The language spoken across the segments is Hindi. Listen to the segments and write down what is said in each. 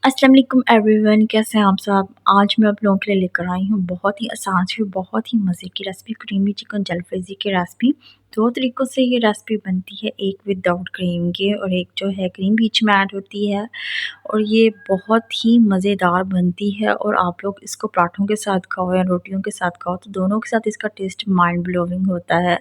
अस्सलाम वालेकुम एवरीवन, कैसे हैं आप सब। आज मैं आप लोगों के लिए लेकर आई हूँ बहुत ही आसान सी बहुत ही मज़े की रेसिपी, क्रीमी चिकन जलफ्रेज़ी की रेसिपी। दो तरीक़ों से ये रेसिपी बनती है, एक विदाउट क्रीम के और एक जो है क्रीम बीच में ऐड होती है। और ये बहुत ही मज़ेदार बनती है और आप लोग इसको पराठों के साथ खाओ या रोटियों के साथ खाओ तो दोनों के साथ इसका टेस्ट माइंड ब्लोइंग होता है।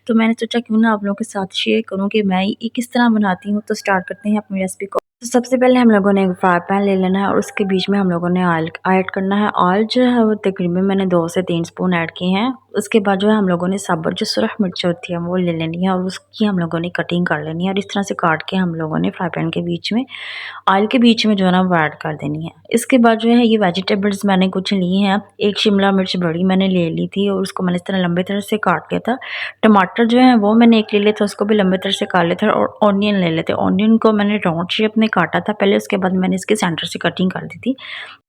तो मैंने सोचा क्यों ना आप लोगों के साथ शेयर करूँ कि मैं ये किस तरह बनाती हूँ। तो स्टार्ट करते हैं अपनी रेसिपी को। तो सबसे पहले हम लोगों ने एक फ्राई पैन ले लेना है और उसके बीच में हम लोगों ने ऑयल ऐड करना है। ऑयल जो है वो तकरीबन मैंने 2 से 3 स्पून ऐड किए हैं। उसके बाद जो है हम लोगों ने साबुत जो सुरख मिर्च होती है वो ले लेनी है और उसकी हम लोगों ने कटिंग कर लेनी है और इस तरह से काट के हम लोगों ने फ्राई पैन के बीच में ऑयल के बीच में जो है ना वो ऐड कर देनी है। इसके बाद जो है ये वेजिटेबल्स मैंने कुछ ली हैं। एक शिमला मिर्च बड़ी मैंने ले ली थी और उसको मैंने इस तरह लंबे तरह से काट लिया था। टमाटर जो है वो मैंने एक ले लिया था, उसको भी लंबे तरह से काट लिया था। और ऑनियन ले लेते, ऑनियन को मैंने राउंड शेप में काटा था पहले, उसके बाद मैंने इसके सेंटर से कटिंग कर दी थी।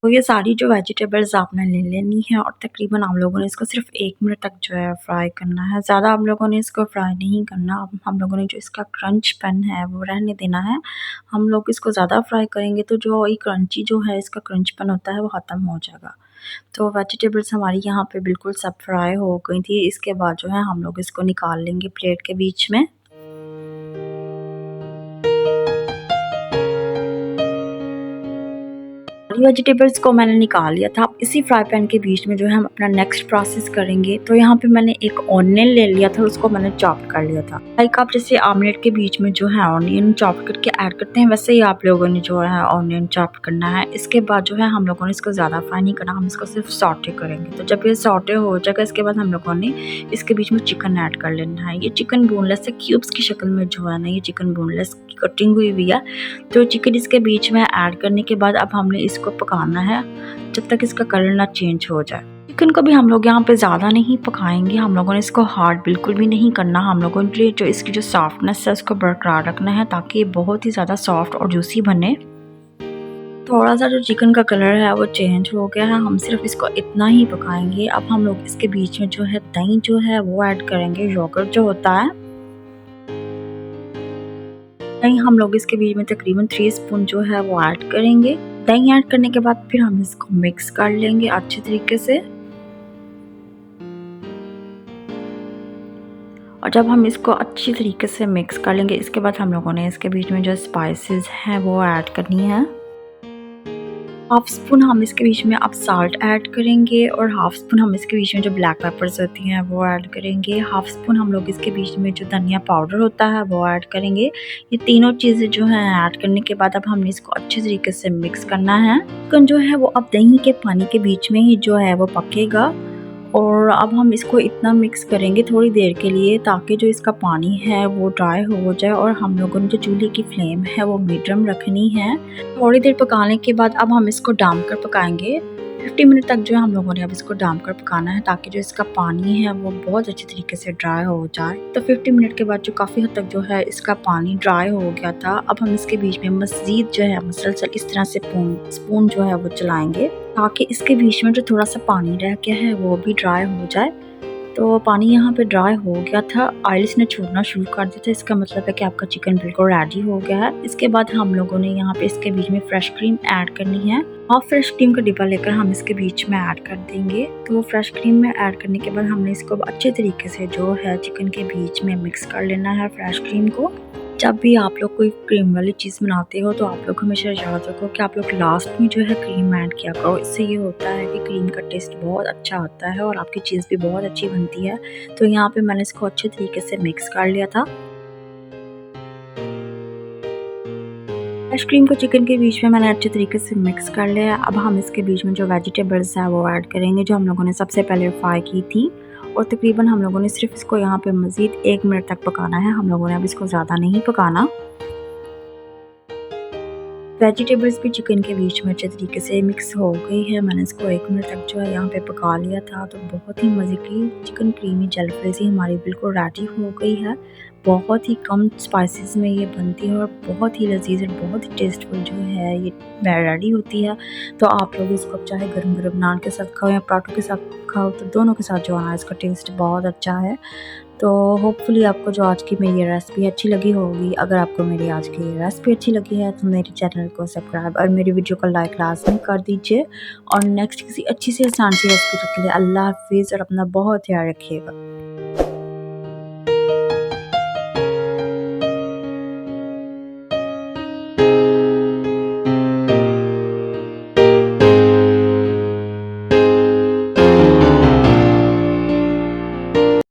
तो ये सारी जो वेजिटेबल्स आपने ले लेनी है और तकरीबन आप लोगों ने इसको सिर्फ 1 मिनट तक जो है फ्राई करना है। ज़्यादा आप लोगों ने इसको फ्राई नहीं करना। अब हम लोगों ने जो इसका क्रंचपन है वो रहने देना है। हम लोग इसको ज़्यादा फ्राई करेंगे तो जो ये क्रंची जो है इसका क्रंचपन होता है वो ख़त्म हो जाएगा। तो वेजिटेबल्स हमारी यहाँ पे बिल्कुल सब फ्राई हो गई थी। इसके बाद जो है हम लोग इसको निकाल लेंगे प्लेट के बीच में। वेजिटेबल्स को मैंने निकाल लिया था। अब इसी फ्राई पैन के बीच में जो है हम अपना नेक्स्ट प्रोसेस करेंगे। तो यहाँ पे मैंने एक ऑनियन ले लिया था, उसको मैंने चॉप कर लिया था। लाइक आप जैसे आमलेट के बीच में जो है ऑनियन चॉप करके ऐड करते हैं, वैसे ही आप लोगों ने जो है ऑनियन चॉप करना है। इसके बाद जो है हम लोगों ने इसको ज़्यादा फ्राई नहीं करना, हम इसको सिर्फ सॉटे करेंगे। तो जब ये सॉटे हो जाएगा इसके बाद हम लोगों ने इसके बीच में चिकन ऐड कर लेना है। ये चिकन बोनलेस है, क्यूब्स की शक्ल में जो है ना ये चिकन बोनलेस की कटिंग हुई हुई है। तो चिकन इसके बीच में ऐड करने के बाद अब हमने इसको पकाना है जब तक इसका कलर ना चेंज हो जाए। चिकन को भी हम लोग यहाँ पे ज़्यादा नहीं पकाएंगे, हम लोगों ने इसको हार्ड बिल्कुल भी नहीं करना। हम लोगों ने जो इसकी जो सॉफ्टनेस है उसको बरकरार रखना है ताकि ये बहुत ही ज़्यादा सॉफ्ट और जूसी बने। थोड़ा सा जो चिकन का कलर है वो चेंज हो गया है, हम सिर्फ इसको इतना ही पकाएंगे। अब हम लोग इसके बीच में जो है दही जो है वो ऐड करेंगे, योगर्ट जो होता है। दही हम लोग इसके बीच में तकरीबन 3 स्पून जो है वो ऐड करेंगे। दही ऐड करने के बाद फिर हम इसको मिक्स कर लेंगे अच्छे तरीके से। और जब हम इसको अच्छी तरीके से मिक्स कर लेंगे इसके बाद हम लोगों ने इसके बीच में जो स्पाइसेस हैं वो ऐड करनी है। हाफ स्पून हम इसके बीच में अब साल्ट ऐड करेंगे और हाफ स्पून हम इसके बीच में जो ब्लैक पेपर्स होती हैं वो ऐड करेंगे। हाफ स्पून हम लोग इसके बीच में जो धनिया पाउडर होता है वो ऐड करेंगे। ये तीनों चीज़ें जो हैं ऐड करने के बाद अब हमने इसको अच्छे तरीके से मिक्स करना है। चिकन जो है वो अब दही के पानी के बीच में ही जो है वो पकेगा। और अब हम इसको इतना मिक्स करेंगे थोड़ी देर के लिए ताकि जो इसका पानी है वो ड्राई हो जाए। और हम लोगों ने जो चूल्हे की फ्लेम है वो मीडियम रखनी है। थोड़ी देर पकाने के बाद अब हम इसको डाम कर पकाएंगे। 50 मिनट तक जो है हम लोगों ने अब इसको डाम कर पकाना है ताकि जो इसका पानी है वो बहुत अच्छे तरीके से ड्राई हो जाए। तो 50 मिनट के बाद जो काफ़ी हद तक जो है इसका पानी ड्राई हो गया था। अब हम इसके बीच में मज़ीद जो है मुसलसल इस तरह से स्पून जो है वो चलाएंगे ताकि इसके बीच में जो थोड़ा सा पानी रह गया है वो भी ड्राई हो जाए। तो पानी यहाँ पे ड्राई हो गया था, ऑयल इसने छोड़ना शुरू कर दिया था। इसका मतलब है कि आपका चिकन बिल्कुल रेडी हो गया है। इसके बाद हम लोगों ने यहाँ पे इसके बीच में फ्रेश क्रीम ऐड करनी है। हाफ फ्रेश क्रीम का डिब्बा लेकर हम इसके बीच में ऐड कर देंगे। तो फ्रेश क्रीम में ऐड करने के बाद हमने इसको अच्छे तरीके से जो है चिकन के बीच में मिक्स कर लेना है फ्रेश क्रीम को। जब भी आप लोग कोई क्रीम वाली चीज़ बनाते हो तो आप लोग हमेशा याद रखो कि आप लोग लास्ट में जो है क्रीम ऐड किया करो। इससे ये होता है कि क्रीम का टेस्ट बहुत अच्छा आता है और आपकी चीज़ भी बहुत अच्छी बनती है। तो यहाँ पे मैंने इसको अच्छे तरीके से मिक्स कर लिया था। फ्रेश क्रीम को चिकन के बीच में मैंने अच्छे तरीके से मिक्स कर लिया। अब हम इसके बीच में जो वेजिटेबल्स है वो ऐड करेंगे जो हम लोगों ने सबसे पहले फ्राई की थी। और तकरीबन हम लोगों ने सिर्फ इसको यहाँ पे मज़ीद 1 मिनट तक पकाना है। हम लोगों ने अब इसको ज़्यादा नहीं पकाना। वेजिटेबल्स भी चिकन के बीच में अच्छे तरीके से मिक्स हो गई है। मैंने इसको 1 मिनट तक जो है यहाँ पे पका लिया था। तो बहुत ही मज़े की चिकन क्रीमी जलफ्रेज़ी हमारी बिल्कुल रेडी हो गई है। बहुत ही कम स्पाइसेस में ये बनती है और बहुत ही लजीज और बहुत ही टेस्टफुल जो है ये रेडी होती है। तो आप लोग इसको चाहे गरम गरम नान के साथ खाओ या पराठों के साथ खाओ तो दोनों के साथ जो है इसका टेस्ट बहुत अच्छा है। तो होपफुली आपको जो आज की मेरी रेसिपी अच्छी लगी होगी। अगर आपको मेरी आज की रेसिपी अच्छी लगी है तो मेरे चैनल को सब्सक्राइब और मेरी वीडियो को लाइक लाजमी कर दीजिए। और नेक्स्ट किसी अच्छी सी आसान सी रेसिपी के लिए अल्लाह हाफिज़ और अपना बहुत ख्याल रखिएगा।